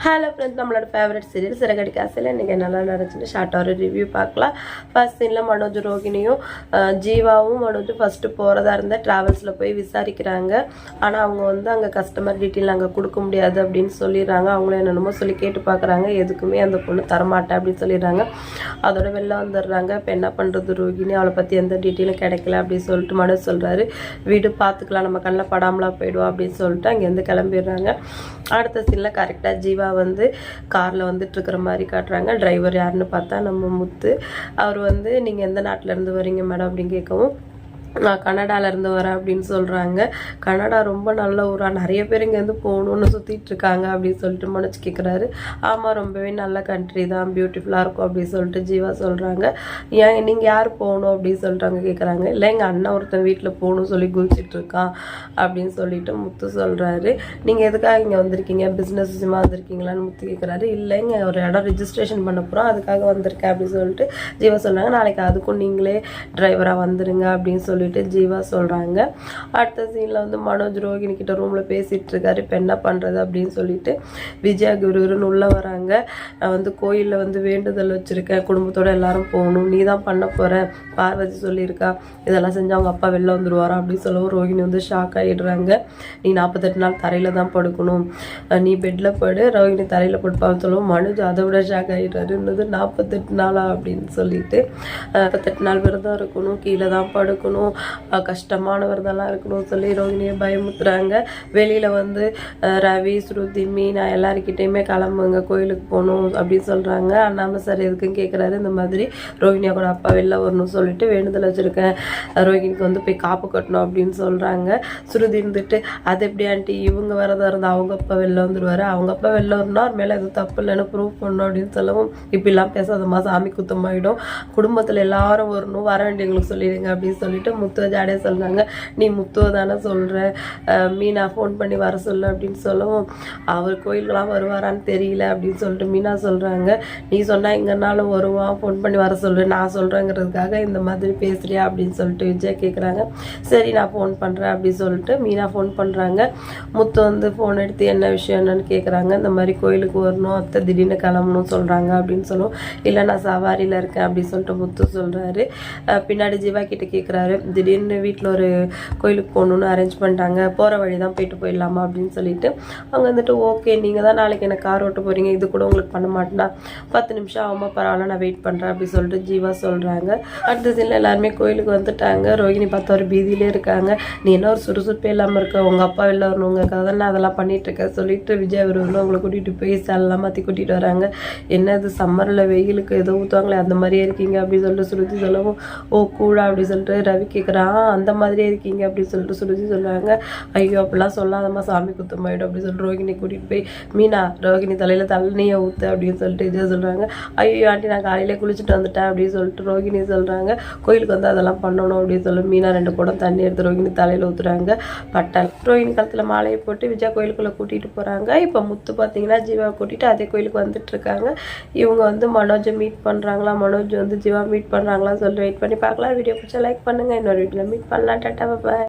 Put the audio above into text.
Hello friends, நம்மளோட favourite serial சிறகடி காசில் இன்றைக்கி நல்லா நடந்துச்சுன்னு ஷார்ட்டாக ஒரு ரிவ்யூ பார்க்கலாம். ஃபர்ஸ்ட் சீனில் மனோஜ் ரோகிணியும் ஜீவாவும் மனோஜும் ஃபஸ்ட்டு போகிறதா இருந்தால் ட்ராவல்ஸில் போய் விசாரிக்கிறாங்க. ஆனால் அவங்க வந்து அங்கே கஸ்டமர் டீட்டெயில் அங்கே கொடுக்க முடியாது அப்படின்னு சொல்லிடுறாங்க. அவங்களும் என்னென்னமோ சொல்லி கேட்டு பார்க்குறாங்க. எதுக்குமே அந்த பொண்ணு தரமாட்டேன் அப்படின்னு சொல்லிடுறாங்க. அதோட வெளில வந்துடுறாங்க. இப்போ என்ன பண்ணுறது ரோகிணி, அவளை பற்றி எந்த டீட்டெயிலும் கிடைக்கல அப்படின்னு சொல்லிட்டு மனோஜ் சொல்கிறாரு. வீடு பார்த்துக்கலாம், நம்ம கண்ணில் படாமலாம் போயிடுவோம் அப்படின்னு சொல்லிட்டு அங்கேருந்து கிளம்பிடுறாங்க. அடுத்த சீனில் கரெக்டாக ஜீவா வந்து காரில் வந்துட்டு இருக்கிற மாதிரி காட்டுறாங்க. டிரைவர் யாருன்னு பார்த்தா நம்ம முத்து. அவர் வந்து நீங்கள் எந்த நாட்டிலேருந்து வரீங்க மேடம் அப்படின்னு கேட்கவும், நான் கனடாலேருந்து வரேன் அப்படின்னு சொல்கிறாங்க. கனடா ரொம்ப நல்ல ஊரா, நிறைய பேர் இங்கேருந்து போகணுன்னு சுற்றிட்டு இருக்காங்க அப்படின்னு சொல்லிட்டு மனோஜ் கேட்குறாரு. ஆமாம், ரொம்பவே நல்ல கண்ட்ரி தான், பியூட்டிஃபுல்லாக இருக்கும் அப்படின்னு சொல்லிட்டு ஜீவா சொல்கிறாங்க. ஏன் நீங்கள் யார் போகணும் அப்படின்னு சொல்லிட்டு அவங்க கேட்குறாங்க. இல்லை, எங்கள் அண்ணன் ஒருத்தன் வீட்டில் போகணும்னு சொல்லி குதிச்சிட்டு இருக்கான் அப்படின்னு சொல்லிட்டு முத்து சொல்கிறாரு. நீங்கள் எதுக்காக இங்கே வந்திருக்கீங்க, பிஸ்னஸ் விஷயமா வந்திருக்கீங்களான்னு முத்து கேட்குறாரு. இல்லை, இங்கே ஒரு இடம் ரிஜிஸ்ட்ரேஷன் பண்ண போகிறோம், அதுக்காக வந்திருக்கேன் அப்படின்னு சொல்லிட்டு ஜீவா சொல்கிறாங்க. நாளைக்கு அதுக்கும் நீங்களே டிரைவராக வந்துடுங்க அப்படின்னு சொல்லி ஜீவா சொல்றாங்க. அடுத்த சீன்ல வந்து மனோஜ் ரோகிணி கிட்ட ரூம்ல பேசிட்டு இருக்காரு. இப்போ என்ன பண்றது அப்படின்னு சொல்லிட்டு விஜயா குருன்னு உள்ள வராங்க. நான் வந்து கோயில்ல வந்து வேண்டுதல் வச்சிருக்கேன், குடும்பத்தோட எல்லாரும் போகணும், நீ தான் பண்ண போற, பார்வதி சொல்லியிருக்கா, இதெல்லாம் செஞ்சு அவங்க அப்பா வெளில வந்துருவாரா அப்படின்னு சொல்லவும் ரோகிணி வந்து ஷாக் ஆயிடுறாங்க. நீ 48 நாள் தரையில தான் படுக்கணும், நீ பெட்ல படு, ரோகிணி தரையில படுப்பான்னு சொல்லவும் மனோஜ் அதை விட ஷாக் ஆயிடுறாரு. இன்னது 48 நாளா அப்படின்னு சொல்லிட்டு 48 நாள் விரதம் இருக்கணும், கீழே தான் படுக்கணும், கஷ்டமானவர்தெல்லாம் இருக்கணும்னு சொல்லி ரோகிணியை பயமுத்துறாங்க. வெளியில் வந்து ரவி, ஸ்ருதி, மீனா எல்லாருக்கிட்டையுமே கிளம்புங்க, கோயிலுக்கு போகணும் அப்படின்னு சொல்கிறாங்க. அண்ணாமலை சார் எதுக்குன்னு கேட்குறாரு. இந்த மாதிரி ரோகிணியா கூட அப்பா வெளில வரணும்னு சொல்லிட்டு வேண்டுதல் வச்சுருக்கேன், ரோகிணிக்கு வந்து போய் காப்பு கட்டணும் அப்படின்னு சொல்கிறாங்க. ஸ்ருதி இருந்துட்டு, அது எப்படி ஆண்டி, இவங்க வரதா இருந்தால் அவங்க அப்பா வெளில வந்துடுவார், அவங்க அப்பா வெளில வரணும், அவர் மேலே எதுவும் தப்பு இல்லைன்னு ப்ரூவ் பண்ணணும் அப்படின்னு சொல்லவும், இப்படிலாம் பேசாதம்மா, சாமி குத்தமாயிடும், குடும்பத்தில் எல்லாரும் வரணும், வர வேண்டியவங்களுக்கு சொல்லிடுங்க அப்படின்னு சொல்லிட்டு முத்துவ ஜாடே சொல்கிறாங்க. நீ முத்துவ தானே சொல்கிற, மீனா ஃபோன் பண்ணி வர சொல்லு அப்படின்னு சொல்லவும், அவர் கோயிலுக்கெல்லாம் வருவாரான்னு தெரியல அப்படின்னு சொல்லிட்டு மீனா சொல்கிறாங்க. நீ சொன்னால் எங்கன்னாலும் வருவான், ஃபோன் பண்ணி வர சொல்லு, நான் சொல்கிறேங்கிறதுக்காக இந்த மாதிரி பேசுறியா அப்படின்னு சொல்லிட்டு விஜய் கேட்குறாங்க. சரி, நான் ஃபோன் பண்ணுறேன் அப்படின்னு சொல்லிட்டு மீனா ஃபோன் பண்ணுறாங்க. முத்து வந்து ஃபோன் எடுத்து என்ன விஷயம் என்னன்னு கேட்குறாங்க. இந்த மாதிரி கோயிலுக்கு வரணும், அத்தை திடீர்னு கிளம்பணும் சொல்கிறாங்க அப்படின்னு சொல்லுவோம். இல்லை, நான் சவாரியில் இருக்கேன் அப்படின்னு சொல்லிட்டு முத்து சொல்கிறாரு. பின்னாடி ஜீவா கிட்ட கேட்குறாரு, திடீர்னு வீட்டில் ஒரு கோயிலுக்கு போகணுன்னு அரேஞ்ச் பண்ணிட்டாங்க, போகிற வழி தான் போயிட்டு போயிடலாமா அப்படின்னு சொல்லிட்டு அவங்க வந்துட்டு, ஓகே, நீங்கள் தான் நாளைக்கு எனக்கு கார் ஓட்ட போகிறீங்க, இது கூட உங்களுக்கு பண்ண மாட்டேன்னா 10 நிமிஷம் ஆகுமா, பரவாயில்ல, நான் வெயிட் பண்ணுறேன் அப்படின்னு சொல்லிட்டு ஜீவா சொல்கிறாங்க. அடுத்த சீனில் எல்லாருமே கோயிலுக்கு வந்துட்டாங்க. ரோகிணி பார்த்தா ஒரு பீதியிலே இருக்காங்க. நீ என்ன ஒரு சுறுசுறுப்பே இல்லாமல் இருக்க, உங்கள் அப்பா வெளில வரணுங்கிறக்காக தான் நான் அதெல்லாம் பண்ணிட்டு இருக்கேன் சொல்லிட்டு விஜய் வருவாங்க. அவங்களை கூட்டிகிட்டு போய் சேலெல்லாம் மாற்றி கூட்டிகிட்டு வராங்க. என்னது சம்மரில் வெயிலுக்கு ஏதோ ஊற்றுவாங்களே அந்த மாதிரியே இருக்கீங்க அப்படின்னு சொல்லிட்டு ஸ்ருதி சொல்லவும், ஓ கூடா அப்படின்னு சொல்லிட்டு ரவி கேட்குறான். அந்த மாதிரியே இருக்கீங்க அப்படின்னு சொல்லிட்டு ஸ்ருதி சொல்கிறாங்க. ஐயோ, அப்படிலாம் சொல்லாதம்மா, சாமி குத்தமாயிடும் அப்படின்னு சொல்லிட்டு ரோகிணி கூட்டிகிட்டு போய், மீனா ரோகிணி தலையில் தண்ணியை ஊற்று அப்படின்னு சொல்லிட்டு விஜய் சொல்கிறாங்க. ஐயோ ஆண்டி, நான் காலையிலே குளிச்சுட்டு வந்துட்டேன் அப்படின்னு சொல்லிட்டு ரோகிணி சொல்கிறாங்க. கோயிலுக்கு வந்து அதெல்லாம் பண்ணணும் அப்படின்னு சொல்லி மீனா 2 குடம் தண்ணி எடுத்து ரோகிணி தலையில் ஊற்றுறாங்க. பட்டால் ரோகிணி கழுத்தில் மாலையை போட்டு விஜய் கோயிலுக்குள்ளே கூட்டிகிட்டு போகிறாங்க. இப்போ முத்து பார்த்தீங்கன்னா ஜீவா கூட்டிகிட்டு அதே கோயிலுக்கு வந்துட்டு இருக்காங்க. இவங்க வந்து மனோஜை மீட் பண்ணுறாங்களா, மனோஜ் வந்து ஜீவா மீட் பண்ணுறாங்களா சொல்லி வெயிட் பண்ணி பார்க்கலாம். வீடியோ பிடிச்சா லைக் பண்ணுங்கள், இன்னொரு வீட்டில் மீட் பண்ணலாம். டாட்டா, பாய்.